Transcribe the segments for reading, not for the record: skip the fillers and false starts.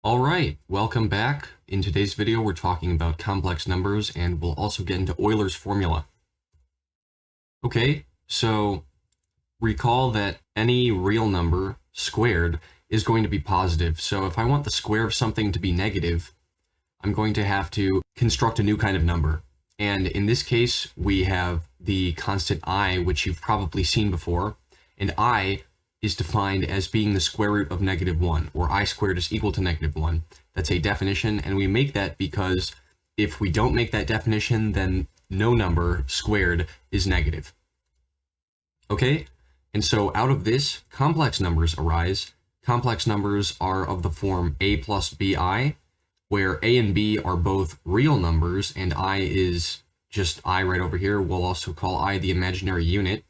All right, welcome back. In today's video, we're talking about complex numbers, and we'll also get into Euler's formula. Okay, so recall that any real number squared is going to be positive. So if I want the square of something to be negative, I'm going to have to construct a new kind of number. And in this case, we have the constant I, which you've probably seen before, and I is defined as being the square root of -1, or I squared is equal to -1. That's a definition, and we make that because if we don't make that definition, then no number squared is negative. Okay? And so out of this, complex numbers arise. Complex numbers are of the form a plus bi, where a and b are both real numbers, and I is just I right over here. We'll also call I the imaginary unit.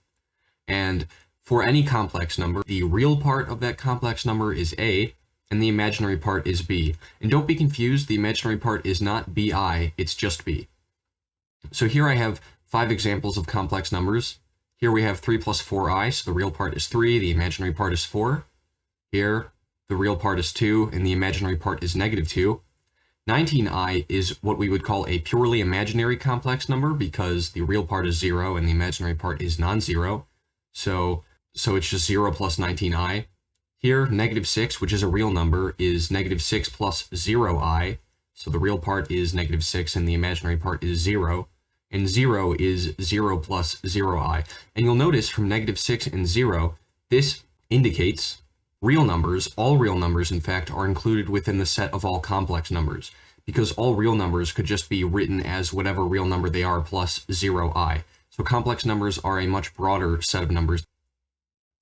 And for any complex number, the real part of that complex number is a, and the imaginary part is b. And don't be confused, the imaginary part is not bi, it's just b. So here I have 5 examples of complex numbers. Here we have 3 plus 4i, so the real part is 3, the imaginary part is 4. Here, the real part is 2, and the imaginary part is -2. 19i is what we would call a purely imaginary complex number because the real part is 0 and the imaginary part is non-zero. So it's just 0 plus 19i. Here, -6, which is a real number, is -6 plus 0i. So the real part is -6 and the imaginary part is 0. And 0 is 0 plus 0i. And you'll notice from -6 and 0, this indicates real numbers, all real numbers in fact, are included within the set of all complex numbers, because all real numbers could just be written as whatever real number they are plus 0i. So complex numbers are a much broader set of numbers.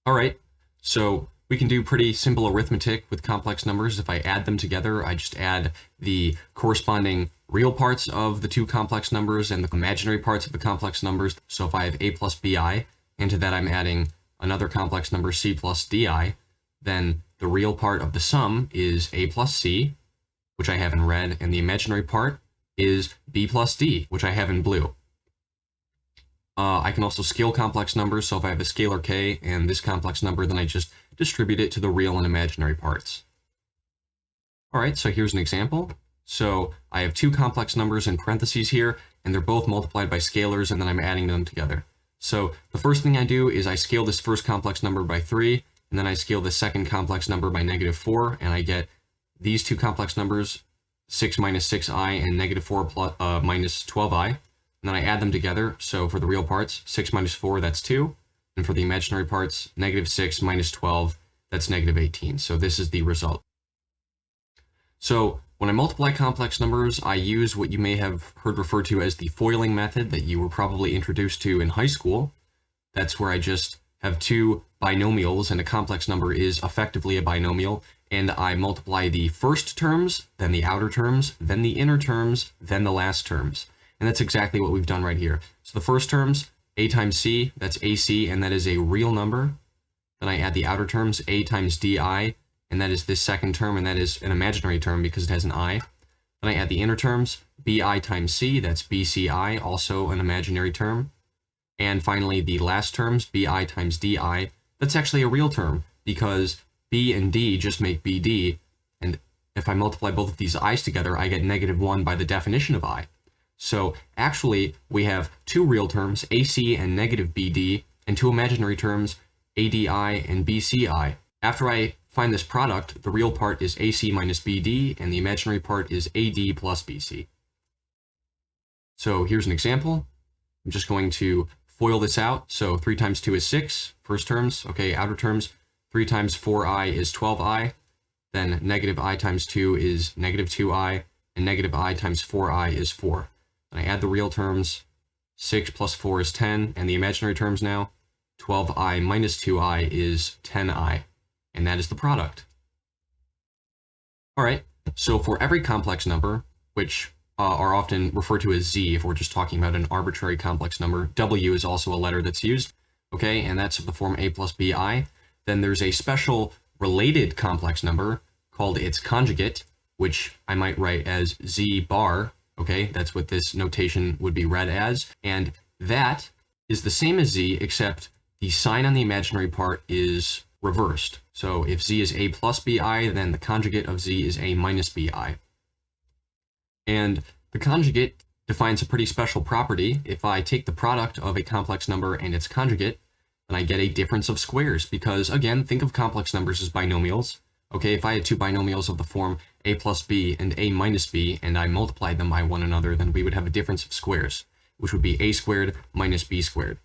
All right, so we can do pretty simple arithmetic with complex numbers. If I add them together, I just add the corresponding real parts of the two complex numbers and the imaginary parts of the complex numbers. So if I have a plus bi, and to that I'm adding another complex number c plus di, then the real part of the sum is a plus c, which I have in red, and the imaginary part is b plus d, which I have in blue. I can also scale complex numbers, so if I have a scalar k and this complex number, then I just distribute it to the real and imaginary parts. All right, so here's an example. So I have 2 complex numbers in parentheses here, and they're both multiplied by scalars, and then I'm adding them together. So the first thing I do is I scale this first complex number by 3, and then I scale the second complex number by -4, and I get these 2 complex numbers, 6 minus 6i and -4 plus, minus 12i. And then I add them together. So for the real parts, 6 minus 4, that's 2. And for the imaginary parts, -6 minus 12, that's -18. So this is the result. So when I multiply complex numbers, I use what you may have heard referred to as the foiling method that you were probably introduced to in high school. That's where I just have 2 binomials, and a complex number is effectively a binomial, and I multiply the first terms, then the outer terms, then the inner terms, then the last terms. And that's exactly what we've done right here. So the first terms, a times c, that's ac, and that is a real number. Then I add the outer terms, a times di, and that is this second term, and that is an imaginary term because it has an I. Then I add the inner terms, bi times c, that's bci, also an imaginary term. And finally, the last terms, bi times di, that's actually a real term because b and d just make bd, and if I multiply both of these i's together, I get -1 by the definition of I. So actually, we have 2 real terms, AC and -BD, and 2 imaginary terms, ADI and BCI. After I find this product, the real part is AC minus BD, and the imaginary part is AD plus BC. So here's an example. I'm just going to FOIL this out. So 3 times 2 is 6, first terms. Okay, outer terms, 3 times 4i is 12i. Then -i times 2 is -2i, and -i times 4i is 4. And I add the real terms, 6 plus 4 is 10, and the imaginary terms now, 12i minus 2i is 10i, and that is the product. All right, so for every complex number, which are often referred to as z if we're just talking about an arbitrary complex number, w is also a letter that's used, okay, and that's of the form a plus bi. Then there's a special related complex number called its conjugate, which I might write as z bar. Okay, that's what this notation would be read as. And that is the same as z, except the sign on the imaginary part is reversed. So if z is a plus bi, then the conjugate of z is a minus bi. And the conjugate defines a pretty special property. If I take the product of a complex number and its conjugate, then I get a difference of squares, because again, think of complex numbers as binomials. Okay, if I had two binomials of the form a plus b and a minus b, and I multiplied them by one another, then we would have a difference of squares, which would be a squared minus b squared.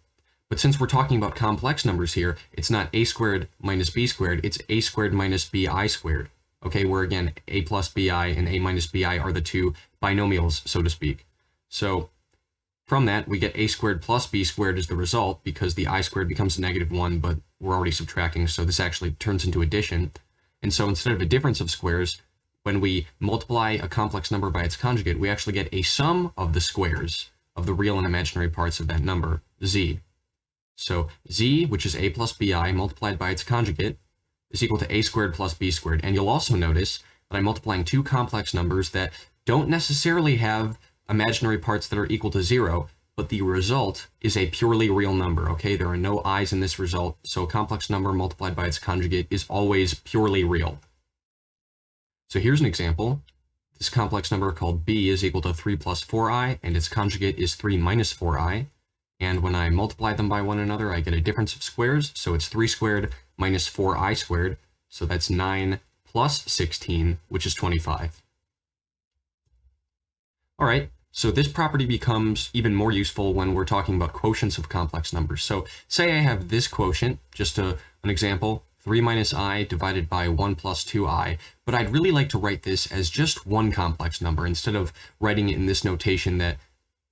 But since we're talking about complex numbers here, it's not a squared minus b squared, it's a squared minus bi squared. Okay, where again, a plus bi and a minus bi are the two binomials, so to speak. So from that, we get a squared plus b squared as the result, because the I squared becomes a -1, but we're already subtracting, so this actually turns into addition. And so instead of a difference of squares, when we multiply a complex number by its conjugate, we actually get a sum of the squares of the real and imaginary parts of that number, z. So z, which is a plus bi, multiplied by its conjugate, is equal to a squared plus b squared. And you'll also notice that I'm multiplying two complex numbers that don't necessarily have imaginary parts that are equal to 0, but the result is a purely real number, okay? There are no i's in this result, so a complex number multiplied by its conjugate is always purely real. So here's an example. This complex number called b is equal to 3 plus 4i, and its conjugate is 3 minus 4i. And when I multiply them by one another, I get a difference of squares, so it's 3 squared minus 4i squared, so that's 9 plus 16, which is 25. All right, so this property becomes even more useful when we're talking about quotients of complex numbers. So say I have this quotient, just an example, 3 minus I divided by 1 plus 2i, but I'd really like to write this as just one complex number instead of writing it in this notation that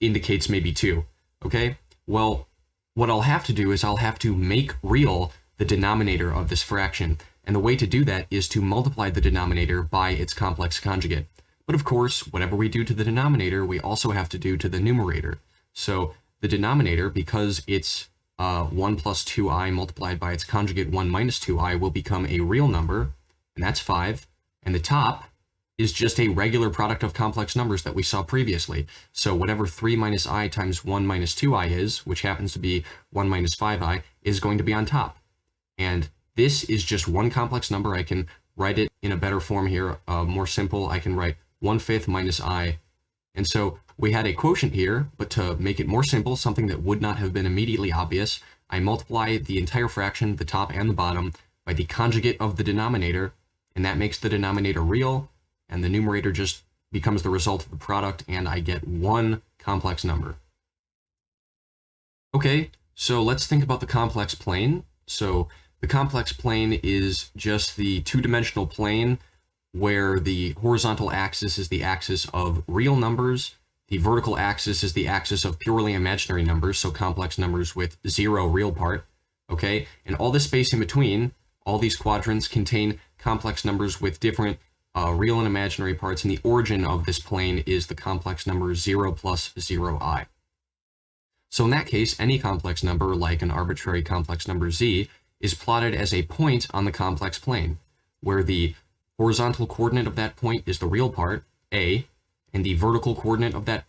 indicates maybe 2, okay? Well, what I'll have to do is I'll have to make real the denominator of this fraction, and the way to do that is to multiply the denominator by its complex conjugate. But of course, whatever we do to the denominator, we also have to do to the numerator. So the denominator, because it's 1 plus 2i multiplied by its conjugate 1 minus 2i, will become a real number, and that's 5. And the top is just a regular product of complex numbers that we saw previously. So whatever 3 minus I times 1 minus 2i is, which happens to be 1 minus 5i, is going to be on top. And this is just one complex number. I can write it in a better form here, more simple. I can write 1/5 minus I. And so we had a quotient here, but to make it more simple, something that would not have been immediately obvious, I multiply the entire fraction, the top and the bottom, by the conjugate of the denominator, and that makes the denominator real, and the numerator just becomes the result of the product, and I get one complex number. Okay, so let's think about the complex plane. So the complex plane is just the two-dimensional plane where the horizontal axis is the axis of real numbers, the vertical axis is the axis of purely imaginary numbers, so complex numbers with 0 real part, okay? And all this space in between, all these quadrants contain complex numbers with different real and imaginary parts, and the origin of this plane is the complex number 0 plus 0i. So in that case, any complex number, like an arbitrary complex number z, is plotted as a point on the complex plane, where the horizontal coordinate of that point is the real part, a, and the vertical coordinate of that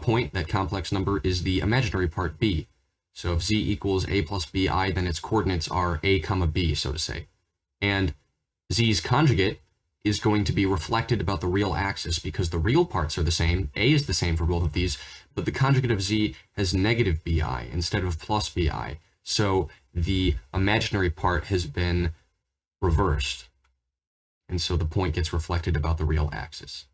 point, that complex number, is the imaginary part, b. So if z equals a plus bi, then its coordinates are a comma b, so to say. And z's conjugate is going to be reflected about the real axis, because the real parts are the same, a is the same for both of these, but the conjugate of z has negative bi instead of plus bi. So the imaginary part has been reversed. And so the point gets reflected about the real axis.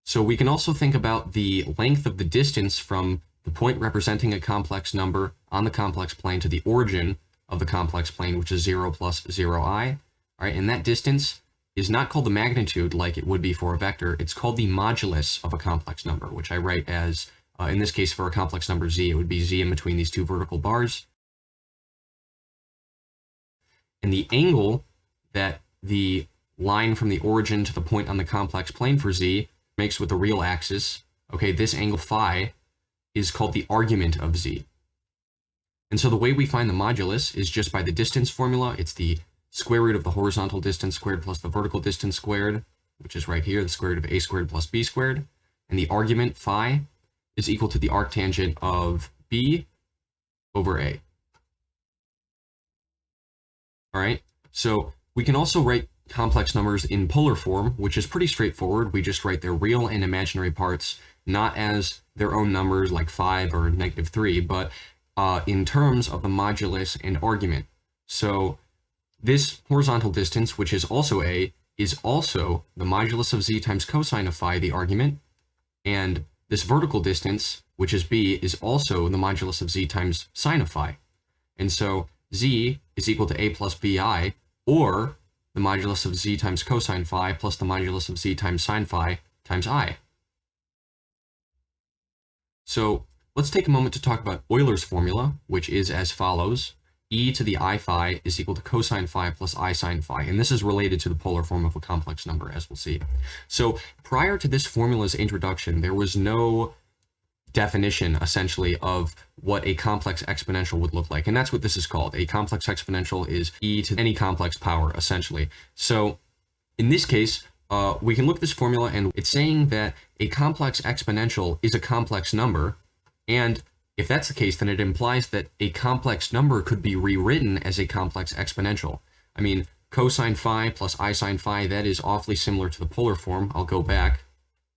So we can also think about the length of the distance from the point representing a complex number on the complex plane to the origin of the complex plane, which is 0 plus 0i. All right, and that distance is not called the magnitude like it would be for a vector. It's called the modulus of a complex number, which I write as, in this case, for a complex number z, it would be z in between these two vertical bars. And the angle that the line from the origin to the point on the complex plane for z makes with the real axis, okay, this angle phi is called the argument of z. And so the way we find the modulus is just by the distance formula. It's the square root of the horizontal distance squared plus the vertical distance squared, which is right here, the square root of a squared plus b squared. And the argument phi is equal to the arctangent of b over a. All right, so we can also write complex numbers in polar form, which is pretty straightforward. We just write their real and imaginary parts not as their own numbers like 5 or -3, but in terms of the modulus and argument. So this horizontal distance, which is also a, is also the modulus of z times cosine of phi, the argument, and this vertical distance, which is b, is also the modulus of z times sine of phi. And so z is equal to a plus bi, or the modulus of z times cosine phi plus the modulus of z times sine phi times I. So let's take a moment to talk about Euler's formula, which is as follows. E to the I phi is equal to cosine phi plus I sine phi. And this is related to the polar form of a complex number, as we'll see. So prior to this formula's introduction, there was no definition, essentially, of what a complex exponential would look like. And that's what this is called. A complex exponential is e to any complex power, essentially. So in this case, we can look at this formula, and it's saying that a complex exponential is a complex number. And if that's the case, then it implies that a complex number could be rewritten as a complex exponential. I mean, cosine phi plus I sine phi, that is awfully similar to the polar form. I'll go back,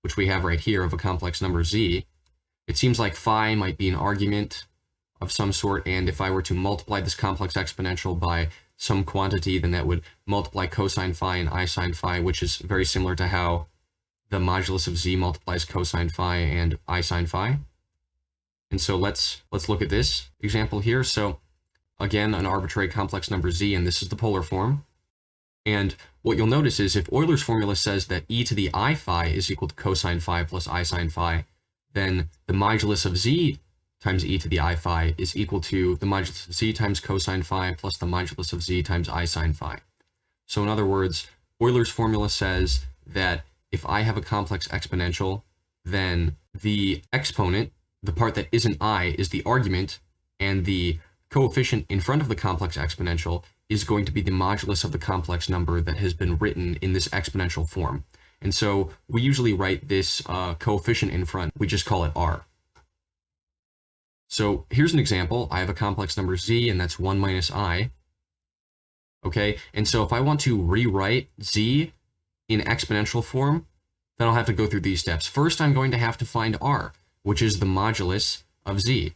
which we have right here of a complex number z. It seems like phi might be an argument of some sort, and if I were to multiply this complex exponential by some quantity, then that would multiply cosine phi and I sine phi, which is very similar to how the modulus of z multiplies cosine phi and I sine phi. And so let's look at this example here. So again, an arbitrary complex number z, and this is the polar form. And what you'll notice is if Euler's formula says that e to the I phi is equal to cosine phi plus I sine phi, then the modulus of z times e to the I phi is equal to the modulus of z times cosine phi plus the modulus of z times I sine phi. So in other words, Euler's formula says that if I have a complex exponential, then the exponent, the part that isn't I, is the argument, and the coefficient in front of the complex exponential is going to be the modulus of the complex number that has been written in this exponential form. And so we usually write this coefficient in front, we just call it r. So here's an example. I have a complex number z, and that's 1 minus I. Okay, and so if I want to rewrite z in exponential form, then I'll have to go through these steps. First, I'm going to have to find r, which is the modulus of z.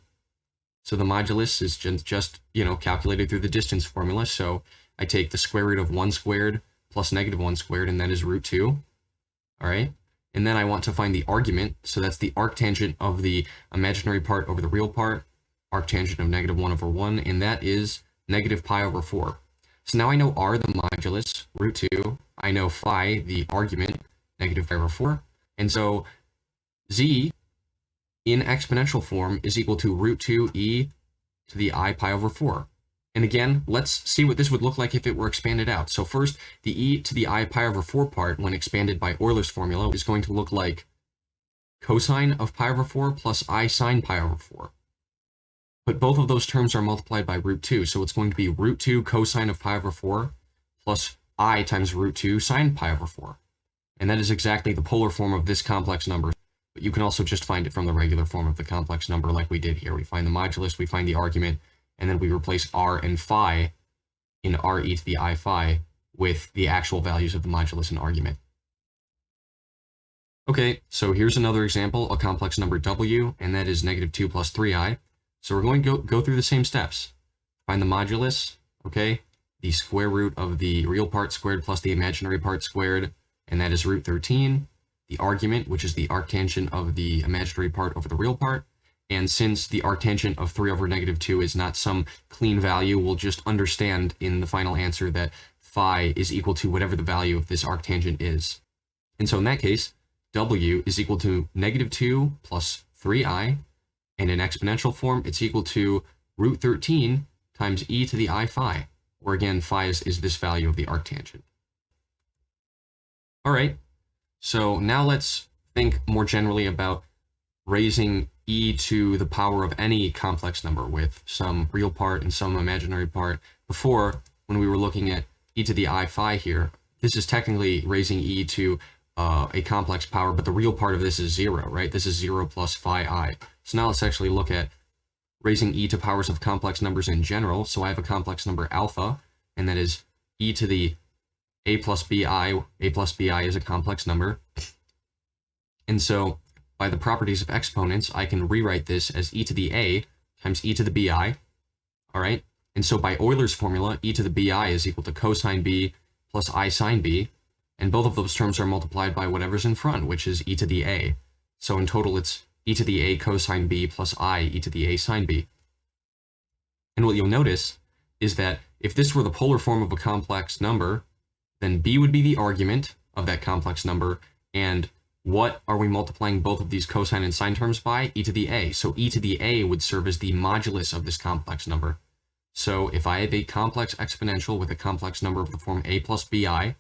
So the modulus is just calculated through the distance formula. So I take the square root of 1 squared plus -1 squared, and that is root 2. All right, and then I want to find the argument. So that's the arctangent of the imaginary part over the real part, arctangent of -1 over 1, and that is -pi/4. So now I know r, the modulus, root 2. I know phi, the argument, -pi/4. And so z in exponential form is equal to root 2 e to the I pi/4. And again, let's see what this would look like if it were expanded out. So first, the e to the I pi/4 part, when expanded by Euler's formula, is going to look like cosine of pi/4 plus I sine pi/4. But both of those terms are multiplied by root 2, so it's going to be root 2 cosine of pi/4 plus I times root 2 sine pi/4. And that is exactly the polar form of this complex number. But you can also just find it from the regular form of the complex number like we did here. We find the modulus, we find the argument, and then we replace r and phi in r e to the I phi with the actual values of the modulus and argument. Okay, so here's another example, a complex number w, and that is -2 plus 3i. So we're going to go through the same steps. Find the modulus, okay, the square root of the real part squared plus the imaginary part squared, and that is root 13. The argument, which is the arctangent of the imaginary part over the real part. And since the arctangent of 3 over -2 is not some clean value, we'll just understand in the final answer that phi is equal to whatever the value of this arctangent is. And so in that case, w is equal to -2 plus 3i, and in exponential form, it's equal to root 13 times e to the I phi, where again, phi is this value of the arctangent. All right. So now let's think more generally about raising e to the power of any complex number with some real part and some imaginary part. Before, when we were looking at e to the I phi here, this is technically raising e to a complex power, but the real part of this is 0, right? This is 0 plus phi I. So now let's actually look at raising e to powers of complex numbers in general. So I have a complex number alpha, and that is e to the a plus bi. A plus bi is a complex number. And so by the properties of exponents, I can rewrite this as e to the a times e to the bi. All right. And so by Euler's formula, e to the bi is equal to cosine b plus I sine b. And both of those terms are multiplied by whatever's in front, which is e to the a. So in total, it's e to the a cosine b plus I e to the a sine b. And what you'll notice is that if this were the polar form of a complex number, then b would be the argument of that complex number. And what are we multiplying both of these cosine and sine terms by? E to the a. So e to the a would serve as the modulus of this complex number. So if I have a complex exponential with a complex number of the form a plus bi,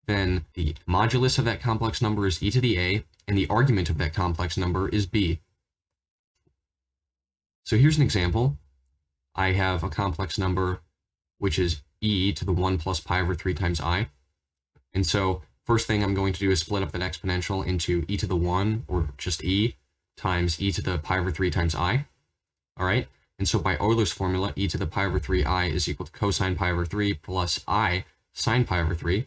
then the modulus of that complex number is e to the a, and the argument of that complex number is b. So here's an example. I have a complex number which is e to the 1 plus pi over 3 times I. And so first thing I'm going to do is split up that exponential into e to the 1, or just e, times e to the pi over 3 times I. All right? And so by Euler's formula, e to the pi over 3i is equal to cosine pi over 3 plus I sine pi over 3.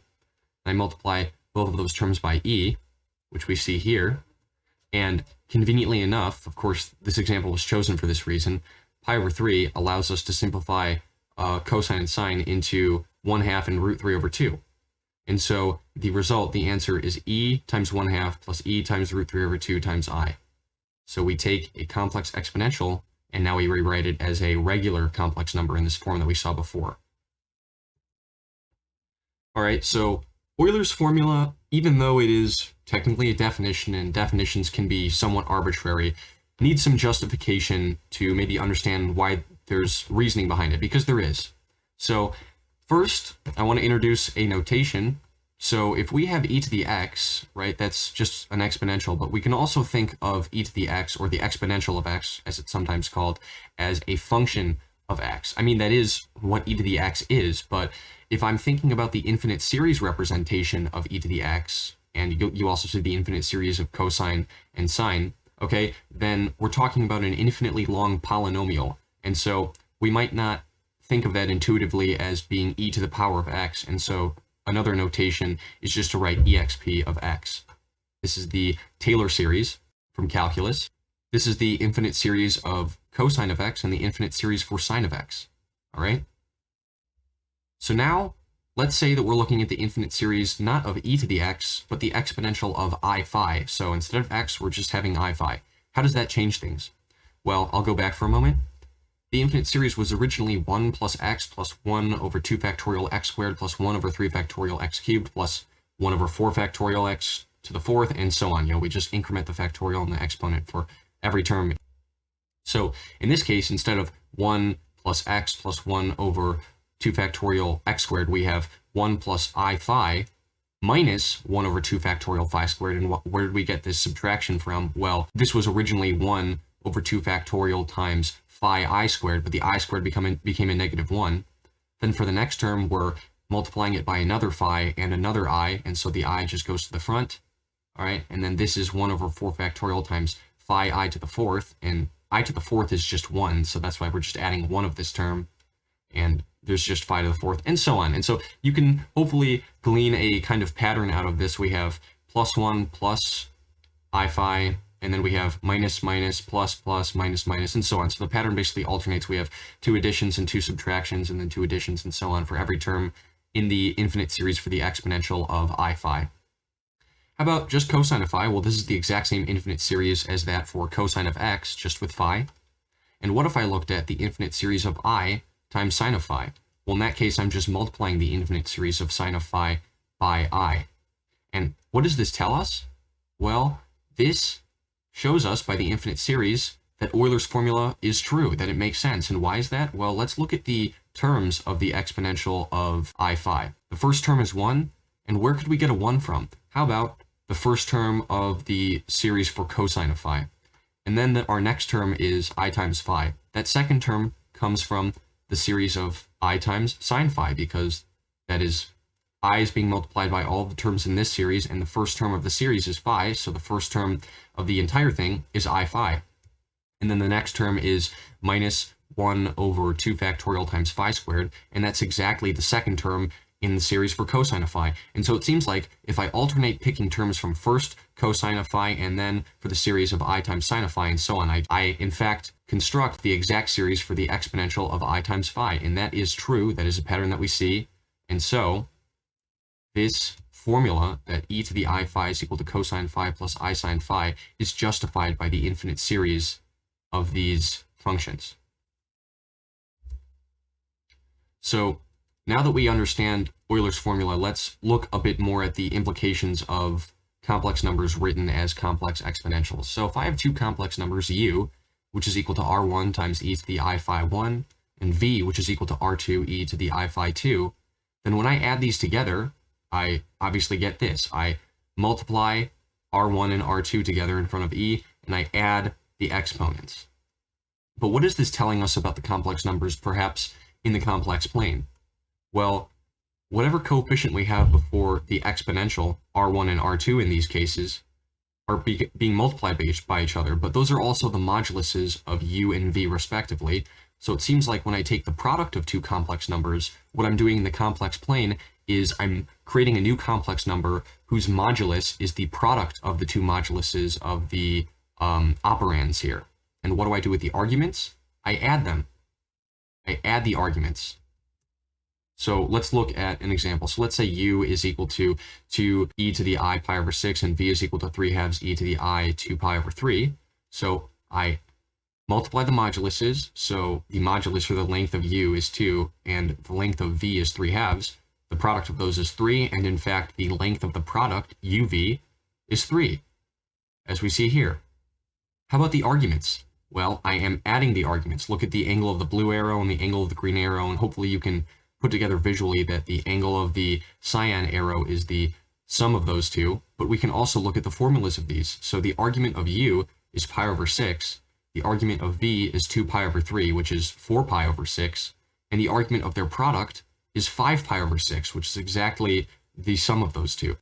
I multiply both of those terms by e, which we see here. And conveniently enough, of course, this example was chosen for this reason, pi over 3 allows us to simplify cosine and sine into 1/2 and root 3 over 2. And so the result, the answer is e times 1/2 plus e times root 3 over 2 times I. So we take a complex exponential, and now we rewrite it as a regular complex number in this form that we saw before. All right, so Euler's formula, even though it is technically a definition and definitions can be somewhat arbitrary, needs some justification to maybe understand why there's reasoning behind it, because there is. So first, I want to introduce a notation. So if we have e to the x, right, that's just an exponential, but we can also think of e to the x, or the exponential of x, as it's sometimes called, as a function of x. I mean, that is what e to the x is, but if I'm thinking about the infinite series representation of e to the x, and you also see the infinite series of cosine and sine, okay, then we're talking about an infinitely long polynomial. And so we might not think of that intuitively as being e to the power of x. And so another notation is just to write exp of x. This is the Taylor series from calculus. This is the infinite series of cosine of x and the infinite series for sine of x. All right? So now, let's say that we're looking at the infinite series not of e to the x, but the exponential of I phi. So instead of x, we're just having I phi. How does that change things? Well, I'll go back for a moment. The infinite series was originally 1 plus x plus 1 over 2 factorial x squared plus 1 over 3 factorial x cubed plus 1 over 4 factorial x to the 4th, and so on. You know, we just increment the factorial and the exponent for every term. So in this case, instead of 1 plus x plus 1 over 2 factorial x squared, we have 1 plus I phi minus 1 over 2 factorial phi squared. And where did we get this subtraction from? Well, this was originally 1 over 2 factorial times phi I squared, but the I squared became a negative 1. Then for the next term, we're multiplying it by another phi and another I, and so the I just goes to the front. All right, and then this is 1 over 4 factorial times phi I to the 4th, and I to the 4th is just 1, so that's why we're just adding 1 of this term, and there's just phi to the 4th, and so on. And so you can hopefully glean a kind of pattern out of this. We have plus 1 plus I phi, and then we have minus minus plus plus minus minus, and so on. So the pattern basically alternates. We have 2 additions and 2 subtractions, and then 2 additions, and so on for every term in the infinite series for the exponential of I phi. How about just cosine of phi? Well, this is the exact same infinite series as that for cosine of x, just with phi. And what if I looked at the infinite series of I times sine of phi? Well, in that case, I'm just multiplying the infinite series of sine of phi by I. And what does this tell us? Well, this shows us by the infinite series that Euler's formula is true, that it makes sense. And why is that? Well, let's look at the terms of the exponential of I phi. The first term is 1, and where could we get a 1 from? How about the first term of the series for cosine of phi? And then our next term is I times phi. That second term comes from the series of I times sine phi, because that is I is being multiplied by all the terms in this series, and the first term of the series is phi, so the first term of the entire thing is I phi. And then the next term is minus 1 over 2 factorial times phi squared, and that's exactly the second term in the series for cosine of phi. And so it seems like if I alternate picking terms from first cosine of phi and then for the series of I times sine of phi and so on, I in fact construct the exact series for the exponential of I times phi. And that is true. That is a pattern that we see. And so this formula that e to the I phi is equal to cosine phi plus I sine phi is justified by the infinite series of these functions. So now that we understand Euler's formula, let's look a bit more at the implications of complex numbers written as complex exponentials. So if I have two complex numbers, u, which is equal to r1 times e to the I phi 1, and v, which is equal to r2 e to the I phi 2, then when I add these together, I obviously get this. I multiply r1 and r2 together in front of e, and I add the exponents. But what is this telling us about the complex numbers, perhaps in the complex plane? Well, whatever coefficient we have before the exponential, r1 and r2 in these cases, are being multiplied by each other, but those are also the moduluses of u and v respectively. So it seems like when I take the product of two complex numbers, what I'm doing in the complex plane is I'm creating a new complex number whose modulus is the product of the two moduluses of the operands here. And what do I do with the arguments? I add them. I add the arguments. So let's look at an example. So let's say u is equal to 2 e to the I pi over 6 and v is equal to 3 halves e to the I 2 pi over 3. So I multiply the moduluses. So the modulus for the length of u is 2 and the length of v is 3 halves. The product of those is 3, and in fact the length of the product, uv, is 3, as we see here. How about the arguments? Well, I am adding the arguments. Look at the angle of the blue arrow and the angle of the green arrow, and hopefully you can put together visually that the angle of the cyan arrow is the sum of those two, but we can also look at the formulas of these. So the argument of u is pi over 6, the argument of v is 2 pi over 3, which is 4 pi over 6, and the argument of their product is 5 pi over 6, which is exactly the sum of those two.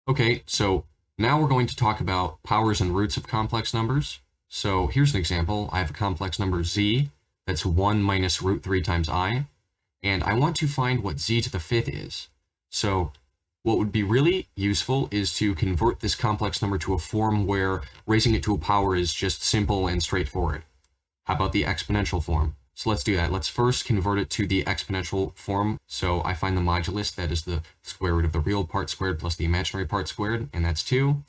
Okay, so now we're going to talk about powers and roots of complex numbers. So here's an example. I have a complex number z that's 1 minus root 3 times I, and I want to find what z to the fifth is. So what would be really useful is to convert this complex number to a form where raising it to a power is just simple and straightforward. How about the exponential form? So let's do that. Let's first convert it to the exponential form. So I find the modulus, that is the square root of the real part squared plus the imaginary part squared, and that's 2.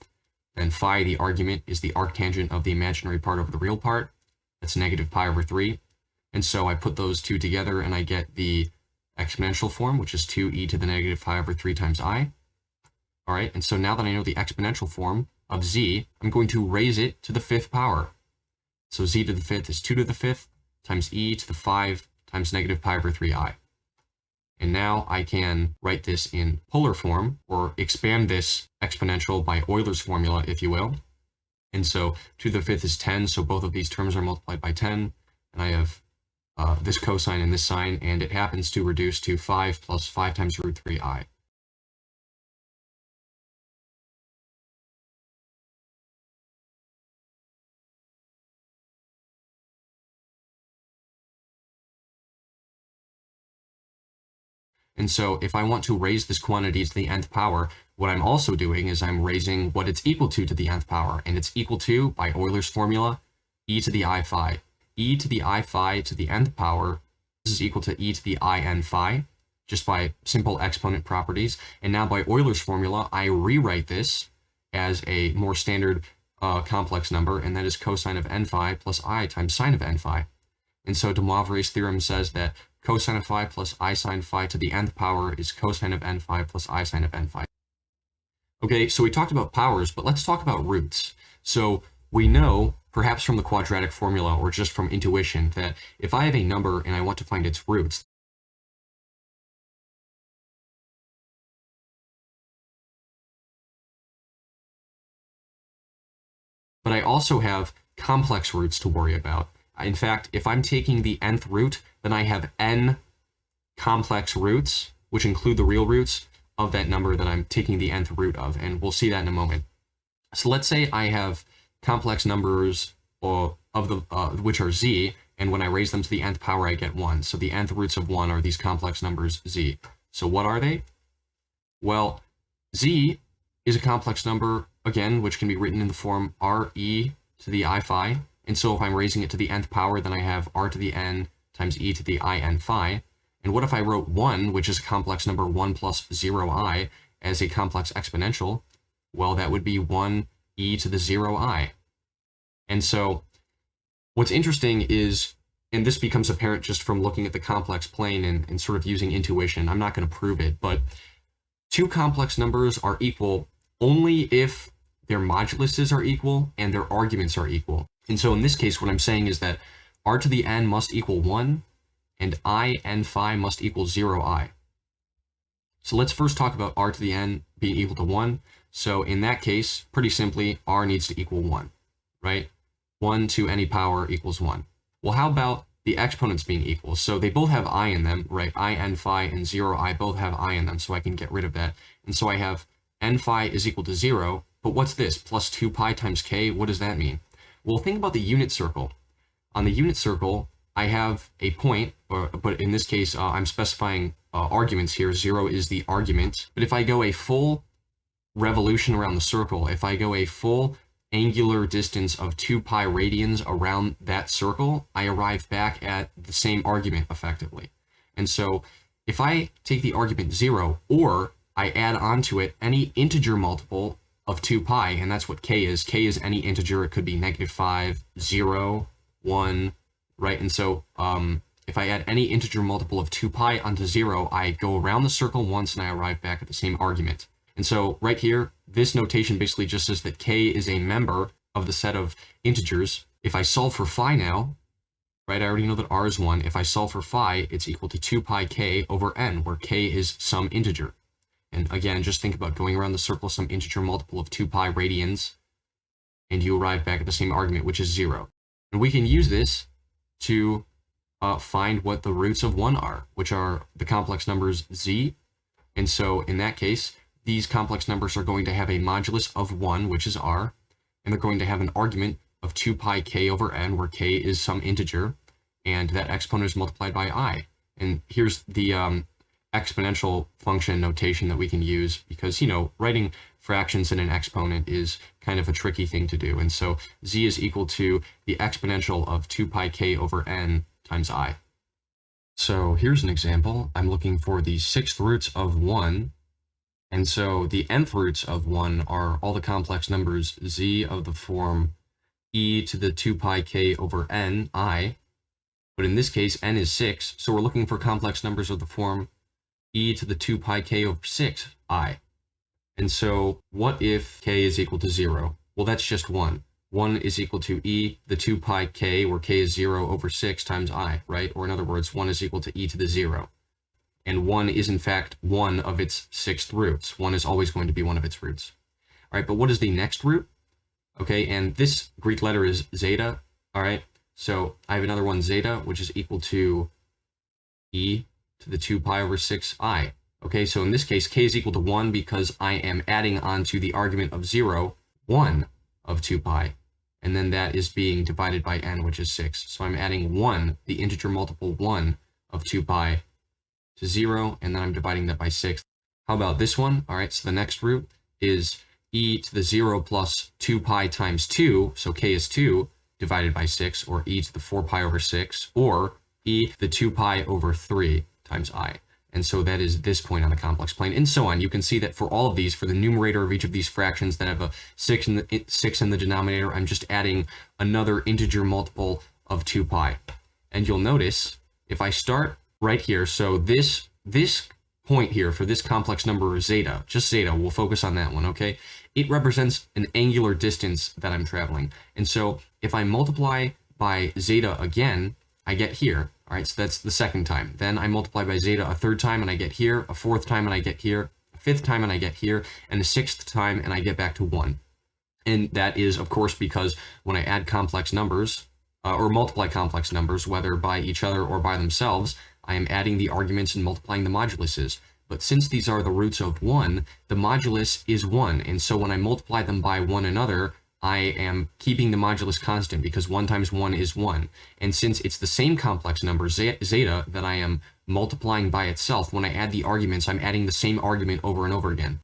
Then phi, the argument, is the arctangent of the imaginary part over the real part. That's negative pi over 3. And so I put those two together and I get the exponential form, which is 2e to the negative pi over 3 times I. All right, and so now that I know the exponential form of z, I'm going to raise it to the fifth power. So z to the fifth is 2 to the fifth times e to the 5 times negative pi over 3i. And now I can write this in polar form, or expand this exponential by Euler's formula, if you will. And so 2 to the fifth is 10, so both of these terms are multiplied by 10. And I have this cosine and this sine, and it happens to reduce to 5 plus 5 times root 3i. And so if I want to raise this quantity to the nth power, what I'm also doing is I'm raising what it's equal to the nth power, and it's equal to, by Euler's formula, e to the I phi. E to the I phi to the nth power, this is equal to e to the I n phi, just by simple exponent properties. And now by Euler's formula, I rewrite this as a more standard complex number, and that is cosine of n phi plus I times sine of n phi. And so de Moivre's theorem says that cosine of phi plus I sine phi to the nth power is cosine of n phi plus I sine of n phi. Okay, so we talked about powers, but let's talk about roots. So we know, perhaps from the quadratic formula or just from intuition, that if I have a number and I want to find its roots, but I also have complex roots to worry about. In fact, if I'm taking the nth root, then I have n complex roots, which include the real roots of that number that I'm taking the nth root of, and we'll see that in a moment. So let's say I have complex numbers of the which are z, and when I raise them to the nth power, I get 1. So the nth roots of 1 are these complex numbers z. So what are they? Well, z is a complex number, again, which can be written in the form re to the I phi. And so if I'm raising it to the nth power, then I have r to the n times e to the I n phi. And what if I wrote 1, which is a complex number 1 plus 0i, as a complex exponential? Well, that would be 1 e to the 0i. And so what's interesting is, and this becomes apparent just from looking at the complex plane and sort of using intuition, I'm not going to prove it, but two complex numbers are equal only if their moduluses are equal and their arguments are equal. And so in this case, what I'm saying is that r to the n must equal 1 and I n phi must equal 0i. So let's first talk about r to the n being equal to 1. So in that case, pretty simply, r needs to equal 1, right? 1 to any power equals 1. Well, how about the exponents being equal? So they both have I in them, right? I n phi and 0i both have I in them, so I can get rid of that. And so I have n phi is equal to 0, but what's this? Plus 2 pi times k, what does that mean? Well, think about the unit circle. On the unit circle, I have a point, but in this case, I'm specifying arguments here. 0 is the argument. But if I go a full revolution around the circle, if I go a full angular distance of 2 pi radians around that circle, I arrive back at the same argument effectively. And so if I take the argument 0, or I add onto it any integer multiple of 2 pi, and that's what k is. K is any integer. It could be -5, 0, 1, right? And so if I add any integer multiple of 2 pi onto 0, I go around the circle once and I arrive back at the same argument. And so right here, this notation basically just says that k is a member of the set of integers. If I solve for phi now, right, I already know that r is 1. If I solve for phi, it's equal to 2 pi k over n, where k is some integer. And again, just think about going around the circle some integer multiple of 2 pi radians, and you arrive back at the same argument, which is 0. And we can use this to find what the roots of 1 are, which are the complex numbers z. And so in that case, these complex numbers are going to have a modulus of 1, which is r, and they're going to have an argument of 2 pi k over n, where k is some integer, and that exponent is multiplied by I. And here's the exponential function notation that we can use, because, you know, writing fractions in an exponent is kind of a tricky thing to do. And so z is equal to the exponential of 2 pi k over n times I. So here's an example. I'm looking for the 6th roots of 1. And so the nth roots of 1 are all the complex numbers z of the form e to the 2 pi k over n, I. But in this case, n is 6, so we're looking for complex numbers of the form e to the 2 pi k over 6, I. And so what if k is equal to 0? Well, that's just 1. 1 is equal to e the 2 pi k, where k is 0 over 6 times I, right? Or in other words, 1 is equal to e to the 0. And 1 is in fact one of its 6th roots. 1 is always going to be one of its roots. All right, but what is the next root? Okay, and this Greek letter is zeta. All right, so I have another one, zeta, which is equal to e to the 2 pi over 6i. Okay, so in this case, k is equal to 1 because I am adding on to the argument of 0, 1 of 2 pi. And then that is being divided by n, which is 6. So I'm adding 1, the integer multiple 1 of 2 pi, to 0, and then I'm dividing that by 6. How about this one? All right, so the next root is e to the 0 plus 2 pi times 2, so k is 2, divided by 6, or e to the 4 pi over 6, or e to the 2 pi over 3 times I. And so that is this point on the complex plane, and so on. You can see that for all of these, for the numerator of each of these fractions that have a 6 in the denominator, I'm just adding another integer multiple of 2 pi. And you'll notice, if I start right here, so this point here for this complex number zeta, just zeta, we'll focus on that one, okay? It represents an angular distance that I'm traveling. And so if I multiply by zeta again, I get here. All right, so that's the second time. Then I multiply by zeta a third time and I get here, a fourth time and I get here, a fifth time and I get here, and a sixth time and I get back to 1. And that is, of course, because when I add complex numbers, or multiply complex numbers, whether by each other or by themselves, I am adding the arguments and multiplying the moduluses. But since these are the roots of 1, the modulus is 1. And so when I multiply them by one another, I am keeping the modulus constant because 1 times 1 is 1. And since it's the same complex number, zeta, that I am multiplying by itself, when I add the arguments, I'm adding the same argument over and over again.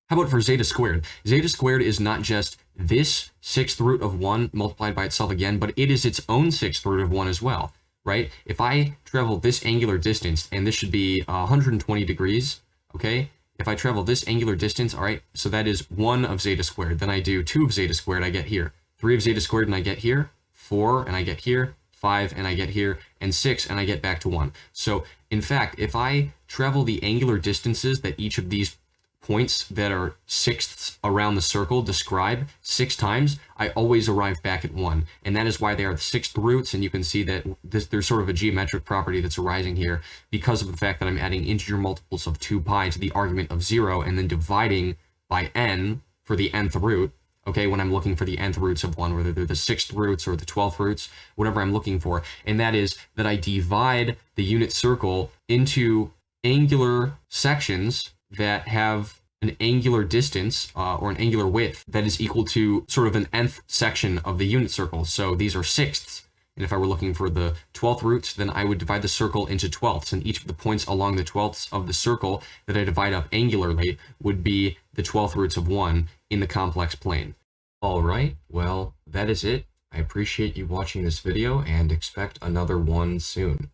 How about for zeta squared? Zeta squared is not just this 6th root of 1 multiplied by itself again, but it is its own 6th root of 1 as well, right? If I travel this angular distance, and this should be 120 degrees, okay? If I travel this angular distance, all right, so that is 1 of zeta squared. Then I do 2 of zeta squared, I get here. 3 of zeta squared, and I get here. 4, and I get here. 5, and I get here. And 6, and I get back to 1. So, in fact, if I travel the angular distances that each of these points that are sixths around the circle describe 6 times, I always arrive back at 1. And that is why they are the 6th roots, and you can see that there's sort of a geometric property that's arising here because of the fact that I'm adding integer multiples of 2 pi to the argument of 0 and then dividing by n for the nth root, okay, when I'm looking for the nth roots of 1, whether they're the 6th roots or the 12th roots, whatever I'm looking for. And that is that I divide the unit circle into angular sections that have an angular distance or an angular width that is equal to sort of an nth section of the unit circle. So these are sixths. And if I were looking for the 12th roots, then I would divide the circle into 12ths. And each of the points along the 12ths of the circle that I divide up angularly would be the 12th roots of 1 in the complex plane. All right, well, that is it. I appreciate you watching this video and expect another one soon.